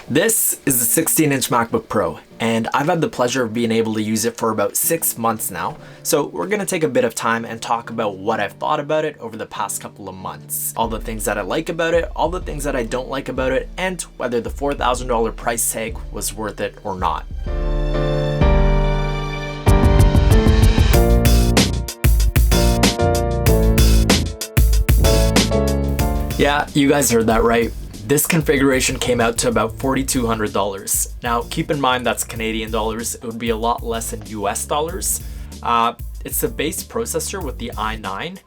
This is a 16-inch MacBook Pro, and I've had the pleasure of being able to use it for about 6 months now. So we're gonna take a bit of time and talk about what I've thought about it over the past couple of months. All the things that I like about it, all the things that I don't like about it, and whether the $4,000 price tag was worth it or not. Yeah, you guys heard that right. This configuration came out to about $4,200. Now, keep in mind that's Canadian dollars. It would be a lot less in US dollars. It's the base processor with the i9,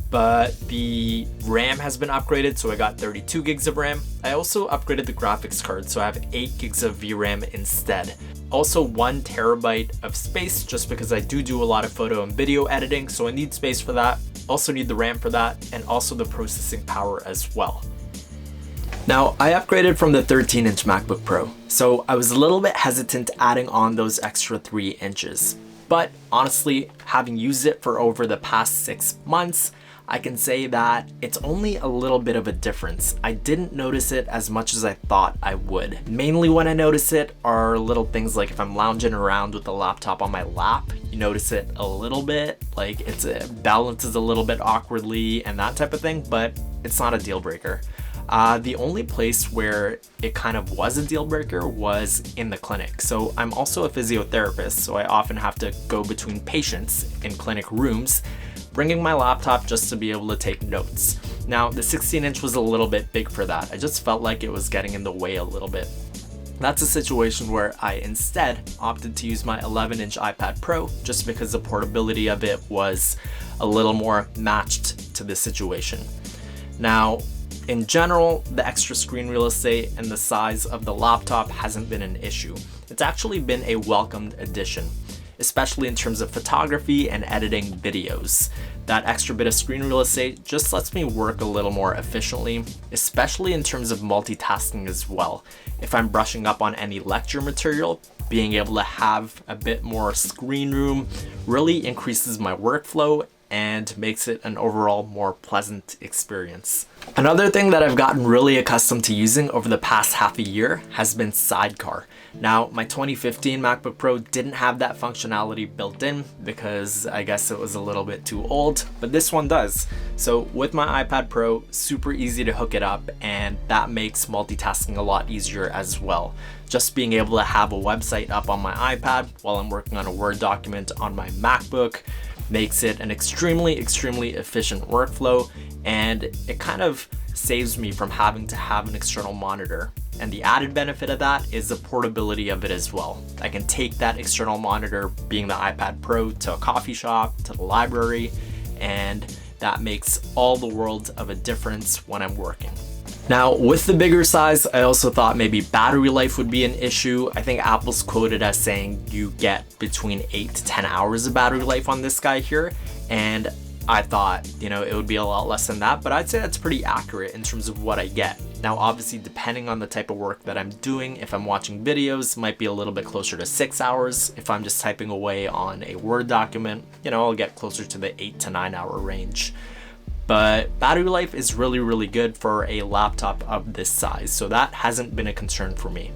but the RAM has been upgraded, so I got 32 gigs of RAM. I also upgraded the graphics card, so I have 8 gigs of VRAM instead. Also 1 terabyte of space, just because I do a lot of photo and video editing, so I need space for that. Also need the RAM for that, and also the processing power as well. Now, I upgraded from the 13-inch MacBook Pro, so I was a little bit hesitant adding on those extra 3 inches. But honestly, having used it for over the past 6 months, I can say that it's only a little bit of a difference. I didn't notice it as much as I thought I would. Mainly when I notice it are little things like if I'm lounging around with the laptop on my lap, you notice it a little bit, like it balances a little bit awkwardly and that type of thing, but it's not a deal breaker. The only place where it kind of was a deal breaker was in the clinic. So I'm also a physiotherapist, so I often have to go between patients in clinic rooms, bringing my laptop just to be able to take notes. Now, the 16-inch was a little bit big for that. I just felt like it was getting in the way a little bit. That's a situation where I instead opted to use my 11-inch iPad Pro just because the portability of it was a little more matched to the situation. Now, in general, the extra screen real estate and the size of the laptop hasn't been an issue. It's actually been a welcomed addition, especially in terms of photography and editing videos. That extra bit of screen real estate just lets me work a little more efficiently, especially in terms of multitasking as well. If I'm brushing up on any lecture material, being able to have a bit more screen room really increases my workflow and makes it an overall more pleasant experience. Another thing that I've gotten really accustomed to using over the past half a year has been Sidecar. Now, my 2015 MacBook Pro didn't have that functionality built in because I guess it was a little bit too old, but this one does. So with my iPad Pro, super easy to hook it up, and that makes multitasking a lot easier as well. Just being able to have a website up on my iPad while I'm working on a Word document on my MacBook makes it an extremely efficient workflow, and it kind of saves me from having to have an external monitor. And the added benefit of that is the portability of it as well. I can take that external monitor, being the iPad Pro, to a coffee shop, to the library, and that makes all the world of a difference when I'm working. Now, with the bigger size, I also thought maybe battery life would be an issue. I think Apple's quoted as saying you get between 8 to 10 hours of battery life on this guy here. And I thought, it would be a lot less than that, but I'd say that's pretty accurate in terms of what I get. Now, obviously, depending on the type of work that I'm doing, if I'm watching videos, it might be a little bit closer to 6 hours. If I'm just typing away on a Word document, I'll get closer to the 8 to 9 hour range. But battery life is really good for a laptop of this size, so that hasn't been a concern for me.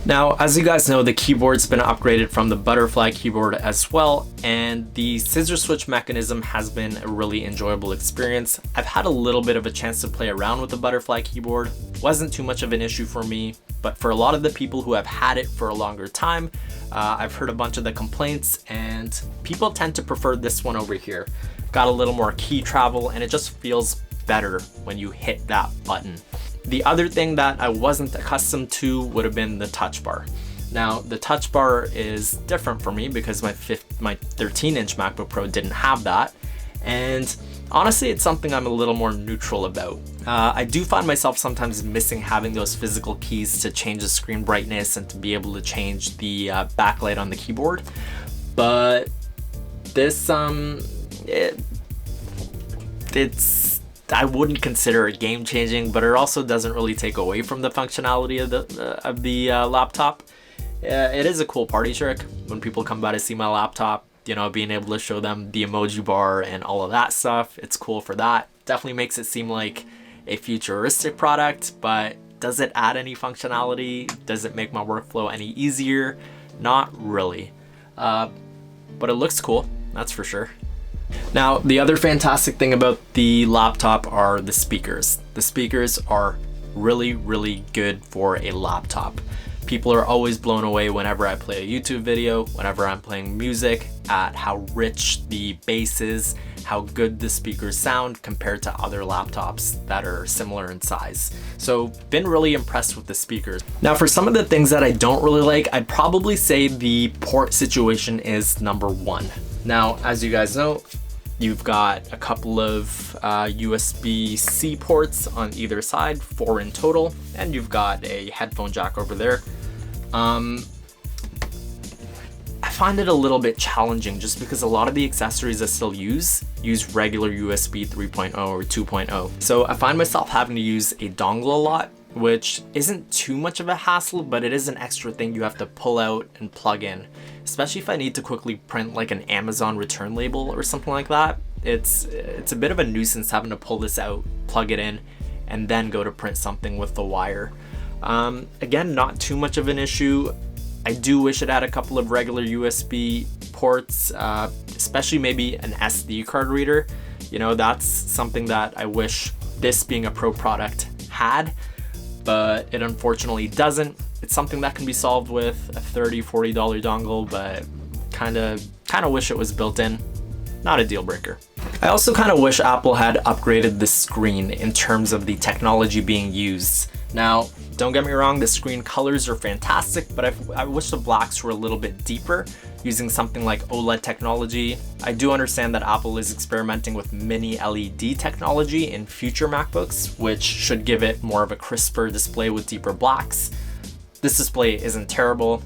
Now, as you guys know, the keyboard's been upgraded from the butterfly keyboard as well, and the scissor switch mechanism has been a really enjoyable experience. I've had a little bit of a chance to play around with the butterfly keyboard. Wasn't too much of an issue for me, but for a lot of the people who have had it for a longer time, I've heard a bunch of the complaints, and people tend to prefer this one over here. Got a little more key travel, and it just feels better when you hit that button. The other thing that I wasn't accustomed to would have been the touch bar. Now, the touch bar is different for me because my 13-inch MacBook Pro didn't have that, and honestly, it's something I'm a little more neutral about. I do find myself sometimes missing having those physical keys to change the screen brightness and to be able to change the backlight on the keyboard, but this it's I wouldn't consider it game changing, but it also doesn't really take away from the functionality of the laptop. It is a cool party trick when people come by to see my laptop. Being able to show them the emoji bar and all of that stuff. It's cool for that. Definitely makes it seem like a futuristic product, but Does it add any functionality? Does it make my workflow any easier? Not really. But it looks cool, that's for sure. Now, the other fantastic thing about the laptop are the speakers. The speakers are really, really good for a laptop. People are always blown away whenever I play a YouTube video, whenever I'm playing music, at how rich the bass is, how good the speakers sound compared to other laptops that are similar in size. So been really impressed with the speakers. Now for some of the things that I don't really like, I'd probably say the port situation is number one. Now, as you guys know, you've got a couple of USB-C ports on either side, 4 in total, and you've got a headphone jack over there. I find it a little bit challenging just because a lot of the accessories I still use regular USB 3.0 or 2.0. So I find myself having to use a dongle a lot, which isn't too much of a hassle, but it is an extra thing you have to pull out and plug in, especially if I need to quickly print like an Amazon return label or something like that. It's a bit of a nuisance having to pull this out, plug it in, and then go to print something with the wire. Again, not too much of an issue. I do wish it had a couple of regular USB ports, especially maybe an SD card reader. You know, that's something that I wish this being a Pro product had, but it unfortunately doesn't. It's something that can be solved with a $30, $40 dongle, but kind of wish it was built in. Not a deal breaker. I also kind of wish Apple had upgraded the screen in terms of the technology being used. Now, don't get me wrong, the screen colors are fantastic, but I wish the blacks were a little bit deeper using something like OLED technology. I do understand that Apple is experimenting with mini LED technology in future MacBooks, which should give it more of a crisper display with deeper blacks. This display isn't terrible.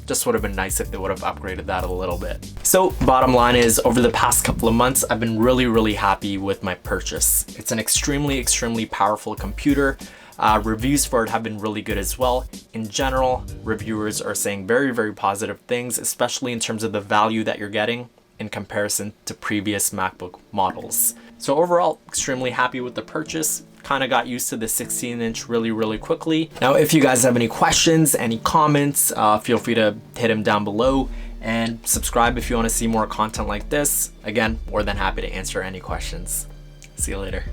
Just would have been nice if they would have upgraded that a little bit. So bottom line is, over the past couple of months, I've been really, really happy with my purchase. It's an extremely, extremely powerful computer. Reviews for it have been really good as well. In general, reviewers are saying very, very positive things, especially in terms of the value that you're getting in comparison to previous MacBook models. So overall, extremely happy with the purchase. Kind of got used to the 16-inch really, really quickly. Now, if you guys have any questions, any comments, feel free to hit them down below, and subscribe if you want to see more content like this. Again, more than happy to answer any questions. See you later.